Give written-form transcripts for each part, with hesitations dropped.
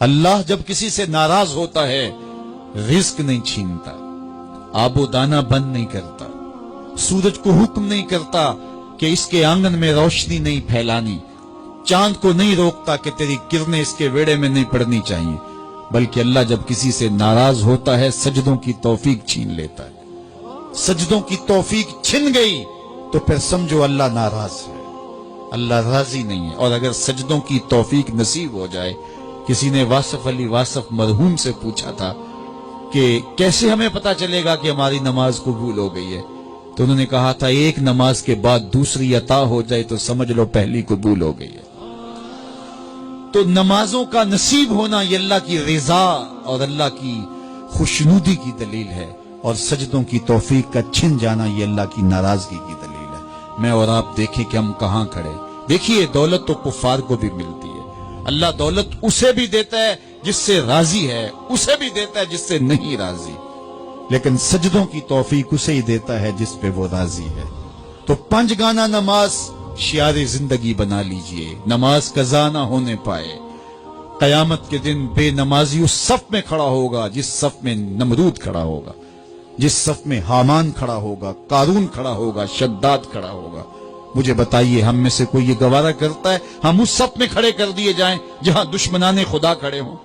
اللہ جب کسی سے ناراض ہوتا ہے رزق نہیں چھینتا، آب و دانا بند نہیں کرتا، سورج کو حکم نہیں کرتا کہ اس کے آنگن میں روشنی نہیں پھیلانی، چاند کو نہیں روکتا کہ تیری کرنیں اس کے ویڑے میں نہیں پڑنی چاہیے، بلکہ اللہ جب کسی سے ناراض ہوتا ہے سجدوں کی توفیق چھین لیتا ہے۔ سجدوں کی توفیق چھن گئی تو پھر سمجھو اللہ ناراض ہے، اللہ راضی نہیں ہے۔ اور اگر سجدوں کی توفیق نصیب ہو جائے، کسی نے واصف علی واصف مرحوم سے پوچھا تھا کہ کیسے ہمیں پتا چلے گا کہ ہماری نماز قبول ہو گئی ہے، تو انہوں نے کہا تھا ایک نماز کے بعد دوسری عطا ہو جائے تو سمجھ لو پہلی قبول ہو گئی ہے۔ تو نمازوں کا نصیب ہونا یہ اللہ کی رضا اور اللہ کی خوشنودی کی دلیل ہے، اور سجدوں کی توفیق کا چھن جانا یہ اللہ کی ناراضگی کی دلیل ہے۔ میں اور آپ دیکھیں کہ ہم کہاں کھڑے۔ دیکھیے دولت تو کفار کو بھی ملتی ہے، اللہ دولت اسے بھی دیتا ہے جس سے راضی ہے، اسے بھی دیتا ہے جس سے نہیں راضی، لیکن سجدوں کی توفیق اسے ہی دیتا ہے جس پہ وہ راضی ہے۔ تو 5 گانا نماز شعار زندگی بنا لیجئے، نماز قضا نہ ہونے پائے۔ قیامت کے دن بے نمازی اس صف میں کھڑا ہوگا جس صف میں نمرود کھڑا ہوگا، جس صف میں حامان کھڑا ہوگا، قارون کھڑا ہوگا، شداد کھڑا ہوگا۔ مجھے بتائیے ہم میں سے کوئی یہ گوارا کرتا ہے ہم اس صف میں کھڑے کر دیے جائیں جہاں دشمنان خدا کھڑے ہوں؟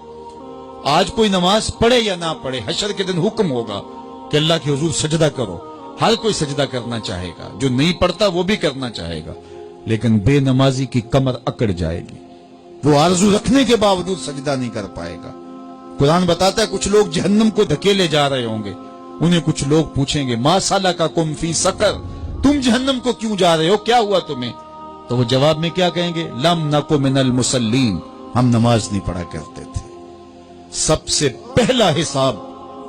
آج کوئی نماز پڑھے یا نہ پڑھے، حشر کے دن حکم ہوگا کہ اللہ کے حضور سجدہ کرو، ہر کوئی سجدہ کرنا چاہے گا، جو نہیں پڑھتا وہ بھی کرنا چاہے گا، لیکن بے نمازی کی کمر اکڑ جائے گی، وہ آرزو رکھنے کے باوجود سجدہ نہیں کر پائے گا۔ قرآن بتاتا ہے کچھ لوگ جہنم کو دھکیلے جا رہے ہوں گے، انہیں کچھ لوگ پوچھیں گے ما سلککم فی سقر، تم جہنم کو کیوں جا رہے ہو، کیا ہوا تمہیں؟ تو وہ جواب میں کیا کہیں گے؟ لم نک من المصلین، ہم نماز نہیں پڑھا کرتے تھے۔ سب سے پہلا حساب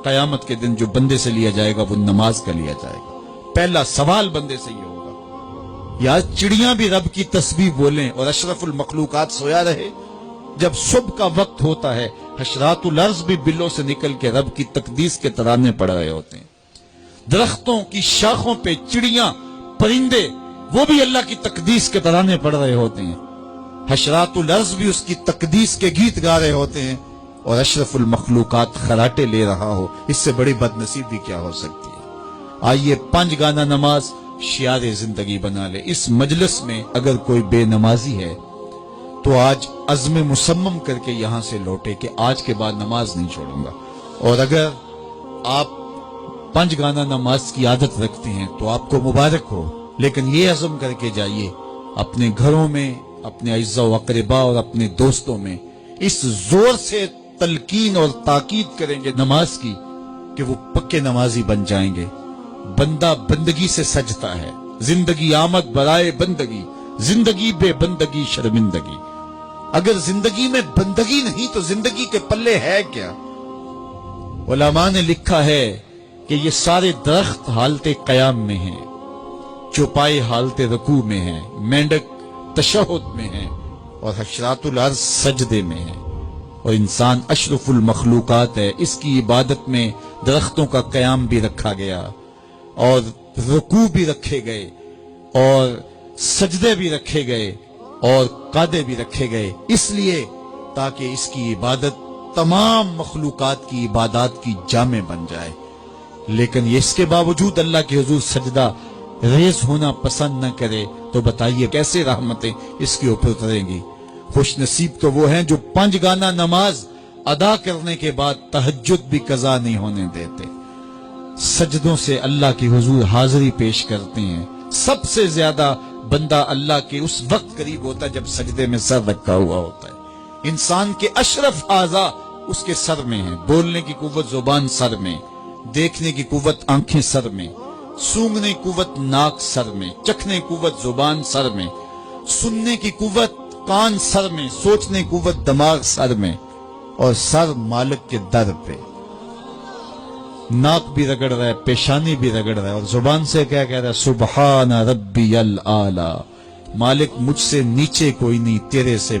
قیامت کے دن جو بندے سے لیا جائے گا وہ نماز کا لیا جائے گا۔ پہلا سوال بندے سے یہ ہوگا۔ یا چڑیاں بھی رب کی تسبیح بولیں اور اشرف المخلوقات سویا رہے؟ جب صبح کا وقت ہوتا ہے حشرات الارض بھی بلوں سے نکل کے رب کی تقدیس کے ترانے پڑھ رہے ہوتے ہیں، درختوں کی شاخوں پہ چڑیاں پرندے وہ بھی اللہ کی تقدیس کے ترانے پڑھ رہے ہوتے ہیں، حشرات الارض بھی اس کی تقدیس کے گیت گا رہے ہوتے ہیں، اور اشرف المخلوقات خراٹے لے رہا ہو، اس سے بڑی بد نصیبی کیا ہو سکتی ہے؟ آئیے 5 گانا نماز شعار زندگی بنا لے۔ اس مجلس میں اگر کوئی بے نمازی ہے تو آج عزم مصمم کر کے یہاں سے لوٹے کہ آج کے بعد نماز نہیں چھوڑوں گا، اور اگر آپ 5 گانا نماز کی عادت رکھتے ہیں تو آپ کو مبارک ہو، لیکن یہ عزم کر کے جائیے اپنے گھروں میں، اپنے اعزاء و اقرباء اور اپنے دوستوں میں اس زور سے تلقین اور تاکید کریں گے نماز کی کہ وہ پکے نمازی بن جائیں گے۔ بندہ بندگی سے سجتا ہے، زندگی آمد برائے بندگی، زندگی بے بندگی شرمندگی۔ اگر زندگی میں بندگی نہیں تو زندگی کے پلے ہے کیا؟ علماء نے لکھا ہے کہ یہ سارے درخت حالت قیام میں ہیں، چوپائے حالت رکوع میں ہیں، مینڈک تشہد میں ہیں، اور حشرات الارض سجدے میں ہیں، اور انسان اشرف المخلوقات ہے۔ اس کی عبادت میں درختوں کا قیام بھی رکھا گیا، اور رکوع بھی رکھے گئے، اور سجدے بھی رکھے گئے، اور قعدے بھی رکھے گئے، اس لیے تاکہ اس کی عبادت تمام مخلوقات کی عبادات کی جامع بن جائے۔ لیکن اس کے باوجود اللہ کے حضور سجدہ ریز ہونا پسند نہ کرے تو بتائیے کیسے رحمتیں اس کے اوپر اتریں گی؟ خوش نصیب تو وہ ہیں جو 5 گانا نماز ادا کرنے کے بعد تہجد بھی قضا نہیں ہونے دیتے، سجدوں سے اللہ کے حضور حاضری پیش کرتے ہیں۔ سب سے زیادہ بندہ اللہ کے اس وقت قریب ہوتا ہے جب سجدے میں سر رکھا ہوا ہوتا ہے۔ انسان کے اشرف اعضاء اس کے سر میں ہیں، بولنے کی قوت زبان سر میں، دیکھنے کی قوت آنکھیں سر میں، سونگنے کی قوت ناک سر میں، چکھنے کی قوت زبان سر میں، سننے کی قوت کان سر میں، سوچنے کی قوت دماغ سر میں، اور سر مالک کے در پہ۔ ناک بھی رگڑ رہا ہے، پیشانی بھی رگڑ رہا ہے، اور زبان سے کیا کہہ رہا ہے؟ سبحان ربی الاعلی، مالک مجھ سے نیچے کوئی نہیں، تیرے سے